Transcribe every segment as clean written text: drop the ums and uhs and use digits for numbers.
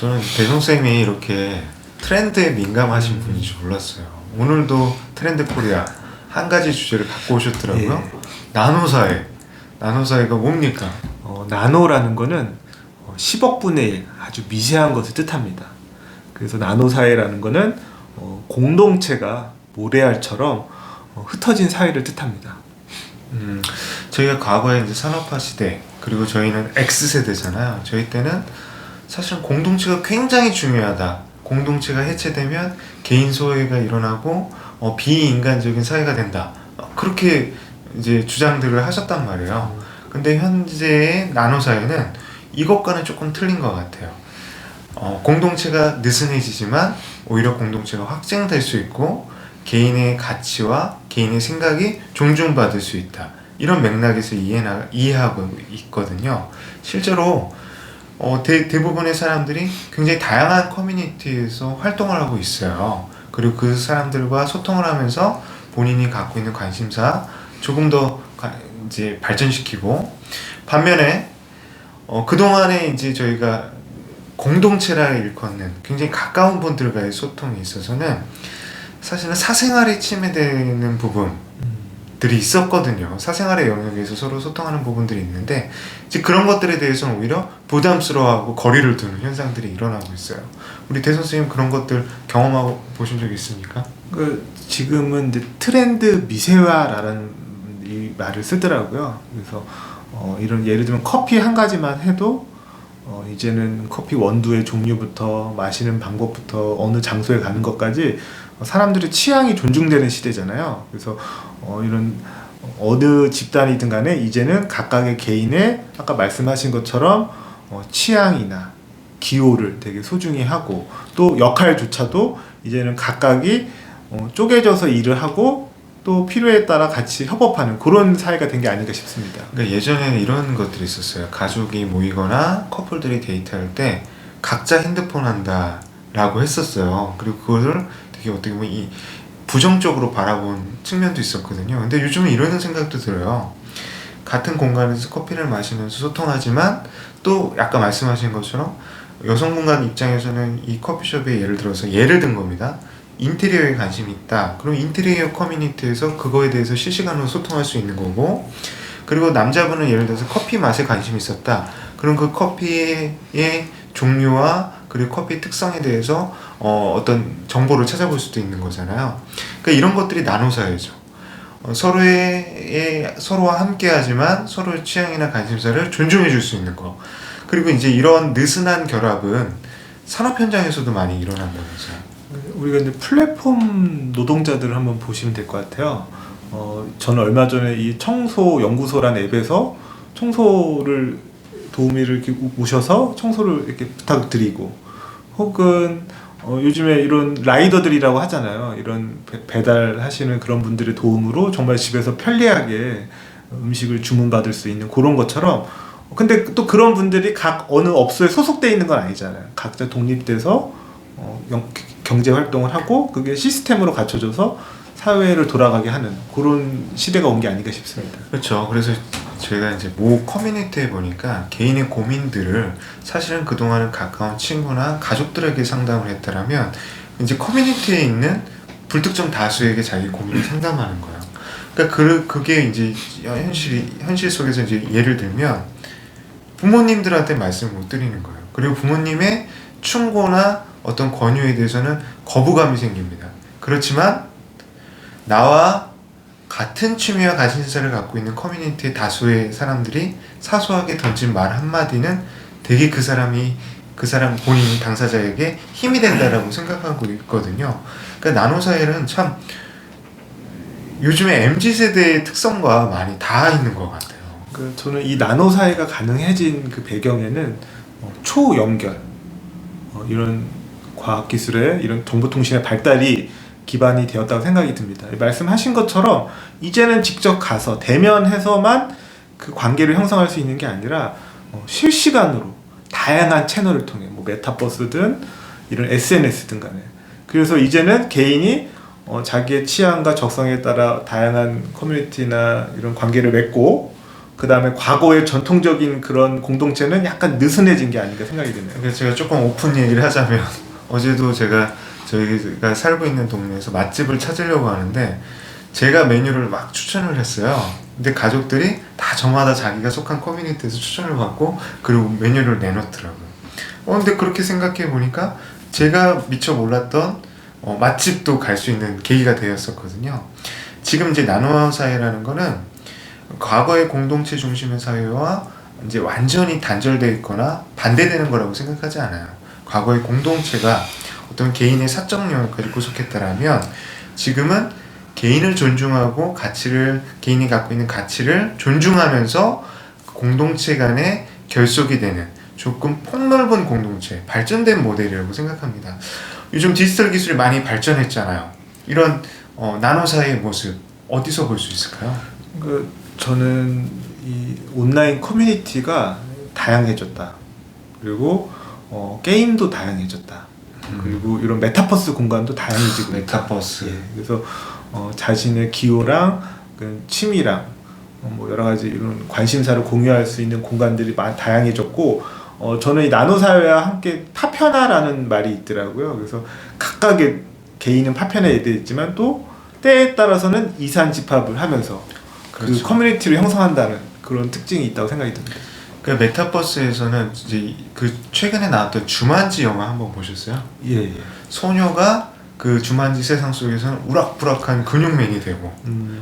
저는 대성쌤이 이렇게 트렌드에 민감하신 분인 줄 몰랐어요. 오늘도 트렌드 코리아 한 가지 주제를 갖고 오셨더라고요. 예. 나노사회. 나노사회가 뭡니까? 나노라는 거는 10억 분의 1 아주 미세한 것을 뜻합니다. 그래서 나노사회라는 거는 공동체가 모래알처럼 흩어진 사회를 뜻합니다. 저희가 과거에 이제 산업화 시대, 그리고 저희는 X세대잖아요. 저희 때는 사실은 공동체가 굉장히 중요하다. 공동체가 해체되면 개인 소외가 일어나고 비인간적인 사회가 된다. 그렇게 이제 주장들을 하셨단 말이에요. 근데 현재의 나노사회는 이것과는 조금 틀린 것 같아요. 공동체가 느슨해지지만 오히려 공동체가 확장될 수 있고 개인의 가치와 개인의 생각이 존중받을 수 있다. 이런 맥락에서 이해하고 있거든요. 실제로 대부분의 사람들이 굉장히 다양한 커뮤니티에서 활동을 하고 있어요. 그리고 그 사람들과 소통을 하면서 본인이 갖고 있는 관심사 조금 더 이제 발전시키고, 반면에 그동안에 이제 저희가 공동체라 일컫는 굉장히 가까운 분들과의 소통에 있어서는 사실은 사생활이 침해되는 부분들이 있었거든요. 사생활의 영역에서 서로 소통하는 부분들이 있는데 이제 그런 것들에 대해서는 오히려 부담스러워하고 거리를 두는 현상들이 일어나고 있어요. 우리 대 선생님 그런 것들 경험하고 보신 적 있습니까? 지금은 이제 트렌드 미세화라는 이 말을 쓰더라고요. 그래서 이런 예를 들면 커피 한 가지만 해도 이제는 커피 원두의 종류부터 마시는 방법부터 어느 장소에 가는 것까지 사람들의 취향이 존중되는 시대잖아요. 그래서 이런 어느 집단이든 간에 이제는 각각의 개인의 아까 말씀하신 것처럼 취향이나 기호를 되게 소중히 하고, 또 역할조차도 이제는 각각이 쪼개져서 일을 하고 또 필요에 따라 같이 협업하는 그런 사회가 된 게 아닌가 싶습니다. 그러니까 예전에는 이런 것들이 있었어요. 가족이 모이거나 커플들이 데이트할 때 각자 핸드폰 한다라고 했었어요. 그리고 그거를 되게 어떻게 보면 이 부정적으로 바라본 측면도 있었거든요. 근데 요즘은 이런 생각도 들어요. 같은 공간에서 커피를 마시면서 소통하지만 또 아까 말씀하신 것처럼 여성분 간 입장에서는 이 커피숍에 예를 든 겁니다. 인테리어에 관심이 있다. 그럼 인테리어 커뮤니티에서 그거에 대해서 실시간으로 소통할 수 있는 거고, 그리고 남자분은 예를 들어서 커피 맛에 관심이 있었다. 그럼 그 커피의 종류와 그리고 커피 특성에 대해서 어떤 정보를 찾아볼 수도 있는 거잖아요. 그러니까 이런 것들이 나노사회죠. 서로와 함께하지만 서로의 취향이나 관심사를 존중해 줄 수 있는 거. 그리고 이제 이런 느슨한 결합은 산업 현장에서도 많이 일어난다는 거죠. 우리가 이제 플랫폼 노동자들을 한번 보시면 될 것 같아요. 저는 얼마 전에 이 청소 연구소라는 앱에서 청소를 도우미를 이렇게 모셔서 청소를 이렇게 부탁드리고, 혹은 요즘에 이런 라이더들이라고 하잖아요. 이런 배달하시는 그런 분들의 도움으로 정말 집에서 편리하게 음식을 주문받을 수 있는 그런 것처럼, 근데 또 그런 분들이 각 어느 업소에 소속돼 있는 건 아니잖아요. 각자 독립돼서 경제 활동을 하고 그게 시스템으로 갖춰져서 사회를 돌아가게 하는 그런 시대가 온 게 아닌가 싶습니다. 그렇죠. 그래서 저희가 이제 모 커뮤니티에 보니까 개인의 고민들을 사실은 그동안은 가까운 친구나 가족들에게 상담을 했더라면 이제 커뮤니티에 있는 불특정 다수에게 자기 고민을 상담하는 거예요. 그러니까 그게 이제 현실 속에서 이제 예를 들면 부모님들한테 말씀을 못 드리는 거예요. 그리고 부모님의 충고나 어떤 권유에 대해서는 거부감이 생깁니다. 그렇지만 나와 같은 취미와 관심사를 갖고 있는 커뮤니티의 다수의 사람들이 사소하게 던진 말 한마디는 되게 그 사람 본인 당사자에게 힘이 된다라고 생각하고 있거든요. 그러니까 나노사회는 참 요즘에 MZ세대의 특성과 많이 닿아 있는 것 같아요. 저는 이 나노사회가 가능해진 그 배경에는 초연결, 이런 과학기술의 이런 정보통신의 발달이 기반이 되었다고 생각이 듭니다. 말씀하신 것처럼 이제는 직접 가서 대면해서만 그 관계를 형성할 수 있는 게 아니라 실시간으로 다양한 채널을 통해 메타버스든 이런 SNS든 간에, 그래서 이제는 개인이 자기의 취향과 적성에 따라 다양한 커뮤니티나 이런 관계를 맺고 그 다음에 과거의 전통적인 그런 공동체는 약간 느슨해진 게 아닌가 생각이 드네요. 그러니까 제가 조금 오픈 얘기를 하자면 어제도 제가 저희가 살고 있는 동네에서 맛집을 찾으려고 하는데 제가 메뉴를 막 추천을 했어요. 근데 가족들이 다 저마다 자기가 속한 커뮤니티에서 추천을 받고 그리고 메뉴를 내놓더라고요. 근데 그렇게 생각해 보니까 제가 미처 몰랐던 맛집도 갈 수 있는 계기가 되었었거든요. 지금 이제 나노 사회라는 거는 과거의 공동체 중심의 사회와 이제 완전히 단절되어 있거나 반대되는 거라고 생각하지 않아요. 과거의 공동체가 어떤 개인의 사적 영역까지 구속했다라면 지금은 개인을 존중하고 개인이 갖고 있는 가치를 존중하면서 공동체 간의 결속이 되는 조금 폭넓은 공동체, 발전된 모델이라고 생각합니다. 요즘 디지털 기술이 많이 발전했잖아요. 이런 나노 사회의 모습 어디서 볼 수 있을까요? 저는 이 온라인 커뮤니티가 다양해졌다. 그리고 게임도 다양해졌다. 그리고 이런 메타버스 공간도 다양해지고 메타버스. 예, 그래서 자신의 기호랑 취미랑 뭐 여러 가지 이런 관심사를 공유할 수 있는 공간들이 다양해졌고 저는 이 나노 사회와 함께 파편화라는 말이 있더라고요. 그래서 각각의 개인은 파편화되어 있지만 또 때에 따라서는 이산집합을 하면서 그렇죠. 그 커뮤니티를 형성한다는 그런 특징이 있다고 생각이 듭니다. 그 메타버스에서는 이제 그 최근에 나왔던 주만지 영화 한번 보셨어요? 예. 소녀가 그 주만지 세상 속에서는 우락부락한 근육맨이 되고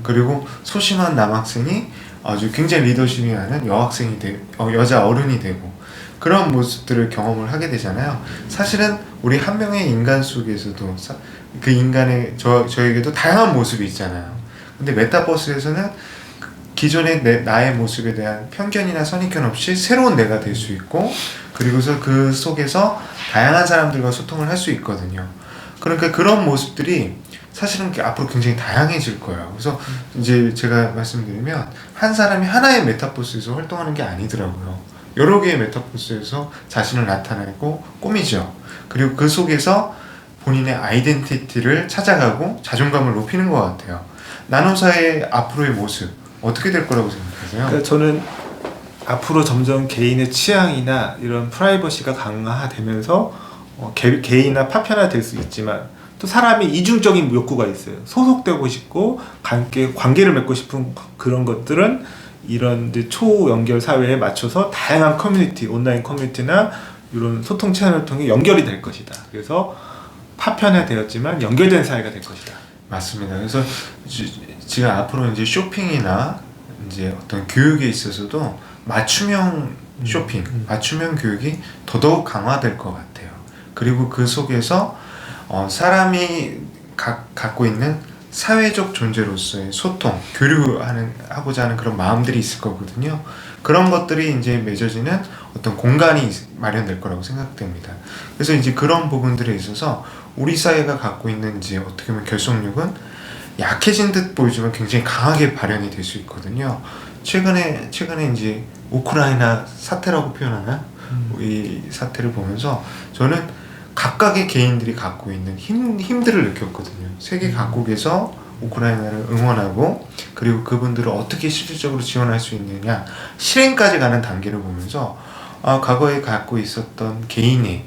그리고 소심한 남학생이 아주 굉장히 리더십이 많은 여학생이 여자 어른이 되고 그런 모습들을 경험을 하게 되잖아요. 사실은 우리 한 명의 인간 속에서도 그 인간의 저에게도 다양한 모습이 있잖아요. 근데 메타버스에서는 기존의 나의 모습에 대한 편견이나 선입견 없이 새로운 내가 될 수 있고 그리고서 그 속에서 다양한 사람들과 소통을 할 수 있거든요. 그러니까 그런 모습들이 사실은 앞으로 굉장히 다양해질 거예요. 그래서 이제 제가 말씀드리면 한 사람이 하나의 메타버스에서 활동하는 게 아니더라고요. 여러 개의 메타버스에서 자신을 나타내고 꾸미죠. 그리고 그 속에서 본인의 아이덴티티를 찾아가고 자존감을 높이는 것 같아요. 나노사의 앞으로의 모습 어떻게 될 거라고 생각하세요? 그러니까 저는 앞으로 점점 개인의 취향이나 이런 프라이버시가 강화되면서 개인이나 파편화 될 수 있지만 또 사람이 이중적인 욕구가 있어요. 소속되고 싶고 관계를 맺고 싶은 그런 것들은 이런 초연결 사회에 맞춰서 다양한 커뮤니티, 온라인 커뮤니티나 이런 소통 채널을 통해 연결이 될 것이다. 그래서 파편화되었지만 연결된 사회가 될 것이다. 맞습니다. 그래서 지금 앞으로 이제 쇼핑이나 이제 어떤 교육에 있어서도 맞춤형 쇼핑, 맞춤형 교육이 더더욱 강화될 것 같아요. 그리고 그 속에서 사람이 갖고 있는 사회적 존재로서의 소통, 교류하고자 하는 그런 마음들이 있을 거거든요. 그런 것들이 이제 맺어지는 어떤 공간이 마련될 거라고 생각됩니다. 그래서 이제 그런 부분들에 있어서 우리 사회가 갖고 있는 이제 어떻게 보면 결속력은 약해진 듯 보이지만 굉장히 강하게 발현이 될 수 있거든요. 최근에 이제 우크라이나 사태라고 표현하나? 이 사태를 보면서 저는 각각의 개인들이 갖고 있는 힘들을 느꼈거든요. 세계 각국에서 우크라이나를 응원하고 그리고 그분들을 어떻게 실질적으로 지원할 수 있느냐 실행까지 가는 단계를 보면서 과거에 갖고 있었던 개인의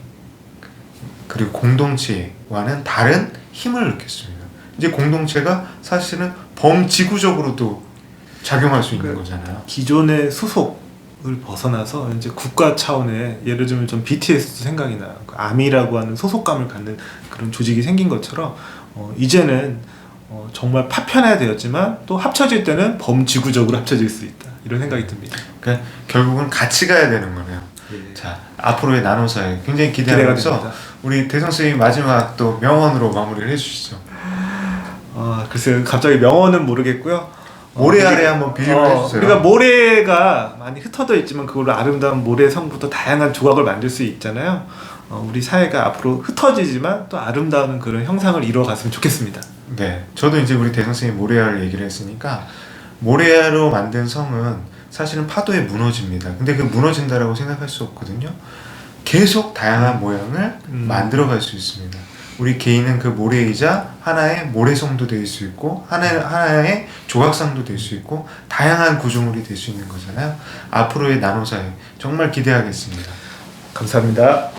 그리고 공동체와는 다른 힘을 느꼈습니다. 이제 공동체가 사실은 범지구적으로도 작용할 수 있는 거잖아요. 기존의 수속을 벗어나서 이제 국가 차원의 예를 들면 좀 BTS도 생각이 나요. 아미라고 하는 소속감을 갖는 그런 조직이 생긴 것처럼 이제는 정말 파편화되었지만 또 합쳐질 때는 범지구적으로 합쳐질 수 있다. 이런 생각이 듭니다. 그러니까 결국은 같이 가야 되는 거네요. 예. 자, 앞으로의 나노사회 굉장히 기대하면서 우리 대성 선생님 마지막 또 명언으로 마무리를 해주시죠. 글쎄요. 갑자기 명언은 모르겠고요. 모래 아래 한번 비유를 해주세요. 우리가 모래가 많이 흩어져 있지만 그걸로 아름다운 모래성부터 다양한 조각을 만들 수 있잖아요. 우리 사회가 앞으로 흩어지지만 또 아름다운 그런 형상을 이루어갔으면 좋겠습니다. 네, 저도 이제 우리 대성 선생님 모래알 얘기를 했으니까 모래알로 만든 성은 사실은 파도에 무너집니다. 근데 그 무너진다라고 생각할 수 없거든요. 계속 다양한 모양을 만들어갈 수 있습니다. 우리 개인은 그 모래이자 하나의 모래성도 될 수 있고 하나의 조각상도 될 수 있고 다양한 구조물이 될 수 있는 거잖아요. 앞으로의 나노사회 정말 기대하겠습니다. 감사합니다.